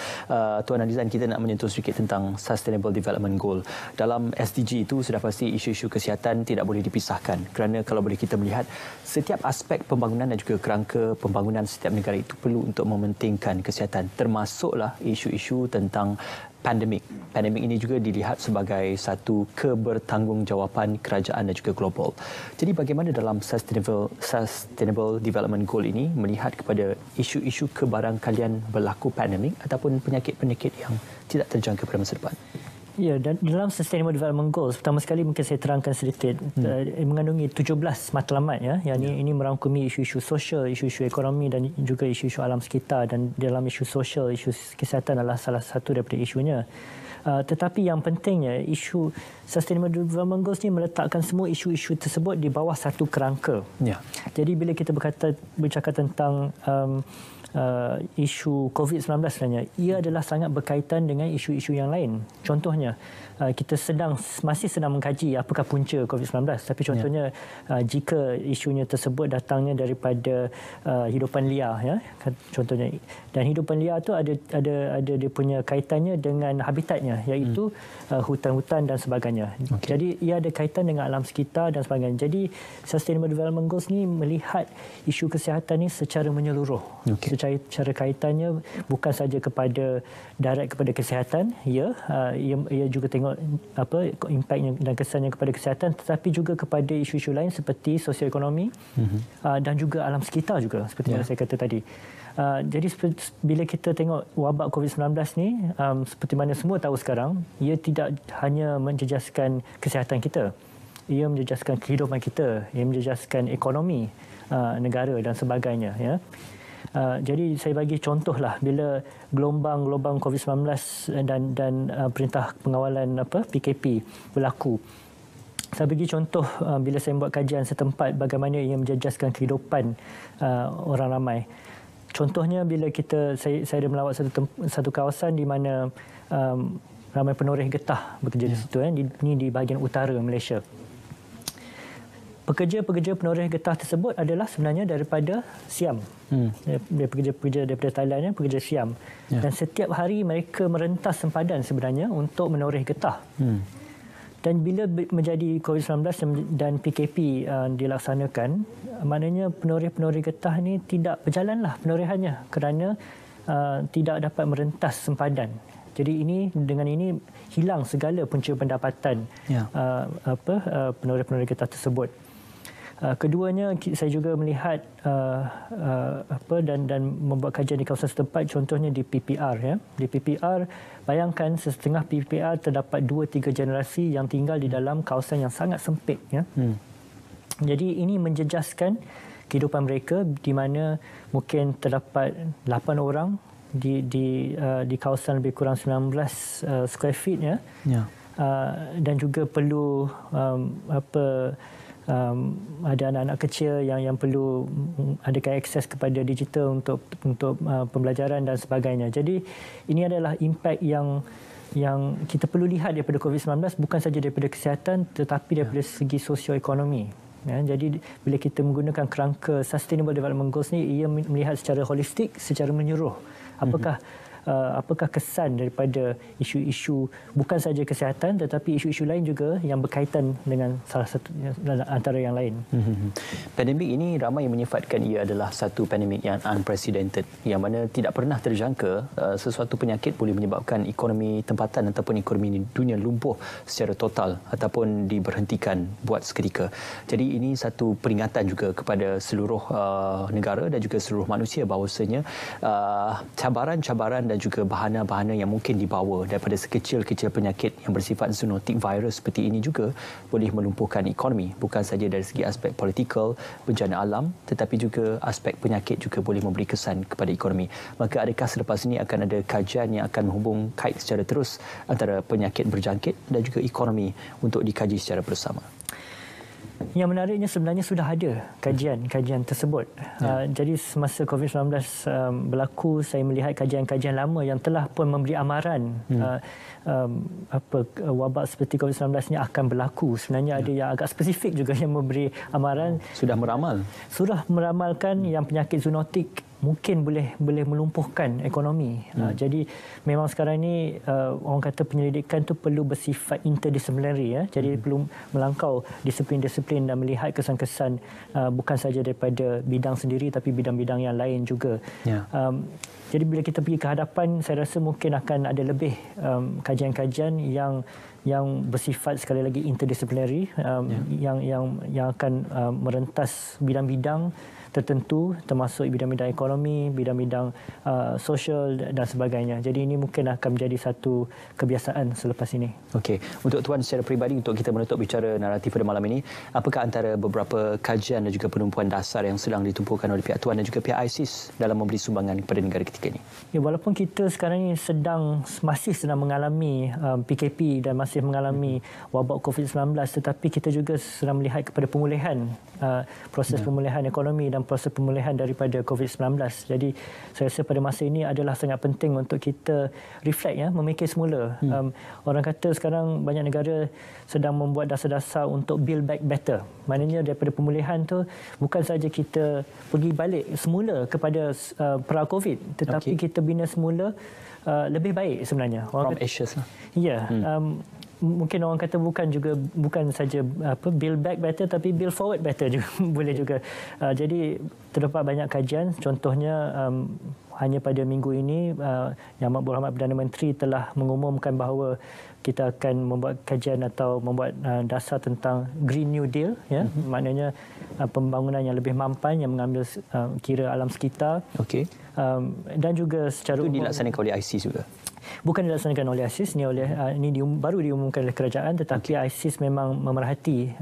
Tuan Adizan, kita nak menyentuh sedikit tentang Sustainable Development Goal. Dalam SDG itu sudah pasti isu-isu kesihatan tidak boleh dipisahkan kerana kalau boleh kita melihat setiap aspek pembangunan dan juga kerangka pembangunan setiap negara itu perlu untuk mementingkan kesihatan, termasuklah isu-isu tentang pandemik. Pandemik ini juga dilihat sebagai satu kebertanggungjawatan kerajaan dan juga global. Jadi bagaimana dalam Sustainable Development Goal ini melihat kepada isu-isu kebarangkalian berlaku pandemik ataupun penyakit-penyakit yang tidak terjangka pada masa depan? Ya, dan dalam Sustainable Development Goals, pertama sekali mungkin saya terangkan sedikit, mengandungi 17 matlamat. Ini merangkumi isu-isu sosial, isu-isu ekonomi dan juga isu-isu alam sekitar, dan dalam isu sosial, isu kesihatan adalah salah satu daripada isunya. Tetapi yang pentingnya, isu Sustainable Development Goals ini meletakkan semua isu-isu tersebut di bawah satu kerangka. Jadi bila kita bercakap tentang isu COVID-19 sebenarnya. Ia adalah sangat berkaitan dengan isu-isu yang lain. Contohnya, kita masih sedang mengkaji apakah punca COVID-19. Tapi contohnya, jika isunya tersebut datangnya daripada hidupan liar, ya, contohnya. Dan hidupan liar itu ada dia punya kaitannya dengan habitatnya, iaitu hutan-hutan dan sebagainya. Jadi ia ada kaitan dengan alam sekitar dan sebagainya. Jadi Sustainable Development Goals ni melihat isu kesihatan ni secara menyeluruh. Secara kaitannya bukan saja kepada direct kepada kesihatan, ia juga tengok impaknya dan kesannya kepada kesihatan, tetapi juga kepada isu-isu lain seperti sosioekonomi dan juga alam sekitar juga, seperti yang saya kata tadi. Jadi bila kita tengok wabak COVID-19 ni, seperti mana semua tahu sekarang, ia tidak hanya menjejaskan kesihatan kita, ia menjejaskan kehidupan kita, ia menjejaskan ekonomi negara dan sebagainya. Ya. Jadi saya bagi contohlah bila gelombang COVID-19 dan perintah pengawalan PKP berlaku. Saya bagi contoh bila saya buat kajian setempat bagaimana ia menjejaskan kehidupan orang ramai. Contohnya bila saya ada melawat satu kawasan di mana ramai penoreh getah bekerja di situ, ini di bahagian utara Malaysia. Pekerja-pekerja penoreh getah tersebut adalah sebenarnya daripada Siam. Pekerja daripada Thailand, pekerja Siam. Dan setiap hari mereka merentas sempadan sebenarnya untuk menoreh getah. Dan bila menjadi COVID-19 dan PKP dilaksanakan, maknanya penoreh-penoreh getah ini tidak berjalanlah penorehannya kerana tidak dapat merentas sempadan. Jadi dengan ini hilang segala punca pendapatan penoreh-penoreh getah tersebut. Keduanya, saya juga melihat dan membuat kajian di kawasan setempat, contohnya di PPR. Ya. Di PPR, bayangkan setengah PPR terdapat 2-3 generasi yang tinggal di dalam kawasan yang sangat sempit. Ya. Jadi ini menjejaskan kehidupan mereka di mana mungkin terdapat 8 orang di kawasan lebih kurang 19 square feet. Ya. Dan juga perlu ada anak-anak kecil yang perlu adakan akses kepada digital untuk pembelajaran dan sebagainya. Jadi ini adalah impak yang kita perlu lihat daripada COVID-19, bukan saja daripada kesihatan tetapi daripada segi sosioekonomi. Ya, jadi bila kita menggunakan kerangka Sustainable Development Goals ni, ia melihat secara holistik, secara menyeluruh. Apakah kesan daripada isu-isu bukan saja kesihatan tetapi isu-isu lain juga yang berkaitan dengan salah satu antara yang lain. Pandemik ini ramai yang menyifatkan ia adalah satu pandemik yang unprecedented, yang mana tidak pernah terjangka sesuatu penyakit boleh menyebabkan ekonomi tempatan ataupun ekonomi dunia lumpuh secara total ataupun diberhentikan buat seketika. Jadi ini satu peringatan juga kepada seluruh negara dan juga seluruh manusia bahawasanya cabaran-cabaran dan juga bahana-bahana yang mungkin dibawa daripada sekecil-kecil penyakit yang bersifat zoonotik virus seperti ini juga boleh melumpuhkan ekonomi, bukan saja dari segi aspek politikal, bencana alam, tetapi juga aspek penyakit juga boleh memberi kesan kepada ekonomi. Maka adakah selepas ini akan ada kajian yang akan menghubung kait secara terus antara penyakit berjangkit dan juga ekonomi untuk dikaji secara bersama? Yang menariknya sebenarnya sudah ada kajian tersebut. Jadi semasa COVID-19 berlaku, saya melihat kajian-kajian lama yang telah pun memberi amaran wabak seperti COVID-19 ini akan berlaku. Sebenarnya ada yang agak spesifik juga yang memberi amaran. Sudah meramalkan yang penyakit zoonotik mungkin boleh melumpuhkan ekonomi. Jadi memang sekarang ini orang kata penyelidikan tu perlu bersifat interdisciplinary. Jadi perlu melangkau disiplin-disiplin dan melihat kesan-kesan bukan saja daripada bidang sendiri tapi bidang-bidang yang lain juga. Jadi bila kita pergi ke hadapan, saya rasa mungkin akan ada lebih kajian-kajian yang bersifat sekali lagi interdisciplinary, yang akan merentas bidang-bidang tertentu, termasuk bidang-bidang ekonomi, bidang-bidang sosial dan sebagainya. Jadi ini mungkin akan menjadi satu kebiasaan selepas ini. Okey, untuk Tuan secara peribadi, untuk kita menutup bicara naratif pada malam ini, apakah antara beberapa kajian dan juga penumpuan dasar yang sedang ditumpukan oleh pihak Tuan dan juga pihak ISIS dalam memberi sumbangan kepada negara ketiga ini? Ya, walaupun kita sekarang ini masih sedang mengalami PKP dan masih masih mengalami wabak COVID-19, tetapi kita juga sedang melihat kepada pemulihan, proses pemulihan ekonomi dan proses pemulihan daripada COVID-19. Jadi saya rasa pada masa ini adalah sangat penting untuk kita reflect, memikir semula. Orang kata sekarang banyak negara sedang membuat dasar-dasar untuk build back better. Maknanya daripada pemulihan tu bukan saja kita pergi balik semula kepada pra-COVID, tetapi kita bina semula lebih baik sebenarnya. From ashes lah. Ya. Mungkin orang kata bukan saja build back better, tapi build forward better juga boleh juga. Jadi terdapat banyak kajian, contohnya hanya pada minggu ini Yang Amat Berhormat Perdana Menteri telah mengumumkan bahawa kita akan membuat kajian atau membuat dasar tentang Green New Deal, maknanya pembangunan yang lebih mampan yang mengambil kira alam sekitar. Okey. Dan juga secara itu dilaksanakan oleh ISIS juga. Bukan dilaksanakan oleh ISIS, ini baru diumumkan oleh kerajaan, tetapi ISIS memang memerhati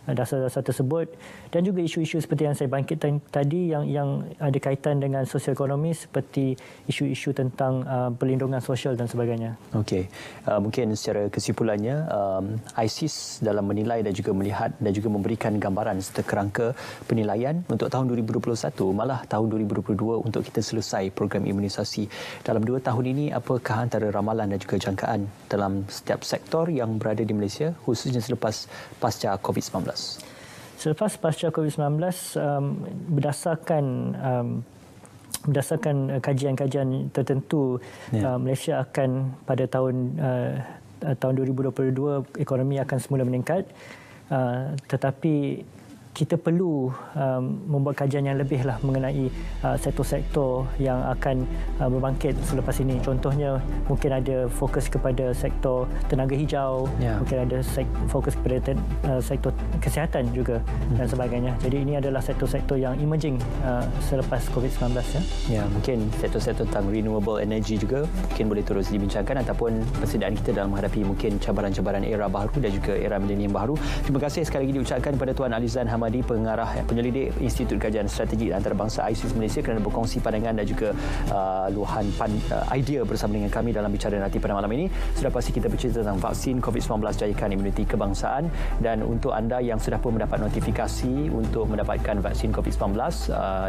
dasar-dasar tersebut dan juga isu-isu seperti yang saya bangkitkan tadi yang ada kaitan dengan sosioekonomi seperti isu-isu tentang perlindungan sosial dan sebagainya. Okey, mungkin secara kesimpulannya ISIS dalam menilai dan juga melihat dan juga memberikan gambaran serta kerangka penilaian untuk tahun 2021, malah tahun 2022 untuk kita selesai program imunisasi. Dalam 2 tahun ini, apakah antara ramalan dan juga jangkaan dalam setiap sektor yang berada di Malaysia khususnya selepas pasca COVID-19? Selepas pasca COVID-19, berdasarkan kajian-kajian tertentu, Malaysia akan pada tahun 2022 ekonomi akan semula meningkat, tetapi kita perlu membuat kajian yang lebih mengenai sektor-sektor yang akan berbangkit selepas ini. Contohnya mungkin ada fokus kepada sektor tenaga hijau, mungkin ada fokus kepada sektor kesihatan juga dan sebagainya. Jadi ini adalah sektor-sektor yang emerging selepas COVID-19. Ya, mungkin sektor-sektor tentang renewable energy juga mungkin boleh terus dibincangkan ataupun persediaan kita dalam menghadapi mungkin cabaran-cabaran era baru dan juga era milenium baru. Terima kasih sekali lagi diucapkan kepada Tuan Alizan Hamadi, pengarah penyelidik Institut Kajian Strategi Antarabangsa ISIS Malaysia, kerana berkongsi pandangan dan juga luahan idea bersama dengan kami dalam Bicara Nanti pada malam ini. Sudah pasti kita bercerita tentang vaksin COVID-19 jayakan imuniti kebangsaan, dan untuk anda yang sudah pun mendapat notifikasi untuk mendapatkan vaksin COVID-19,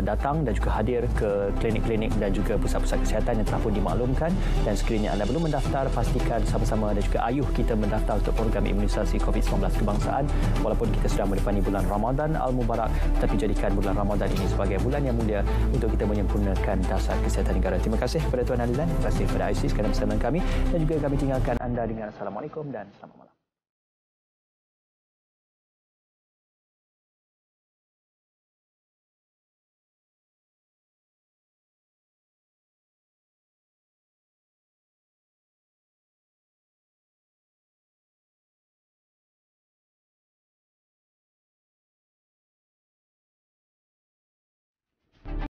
datang dan juga hadir ke klinik-klinik dan juga pusat-pusat kesihatan yang telah pun dimaklumkan, dan sekiranya anda belum mendaftar, pastikan sama-sama dan juga ayuh kita mendaftar untuk program imunisasi COVID-19 kebangsaan. Walaupun kita sedang menepani bulan Ramadan Al-Mubarak, tapi jadikan bulan Ramadan ini sebagai bulan yang mulia untuk kita menyempurnakan dasar kesihatan negara. Terima kasih kepada Tuan Alizan, terima kasih kepada ISIS kerana bersama kami, dan juga kami tinggalkan anda dengan Assalamualaikum dan selamat malam.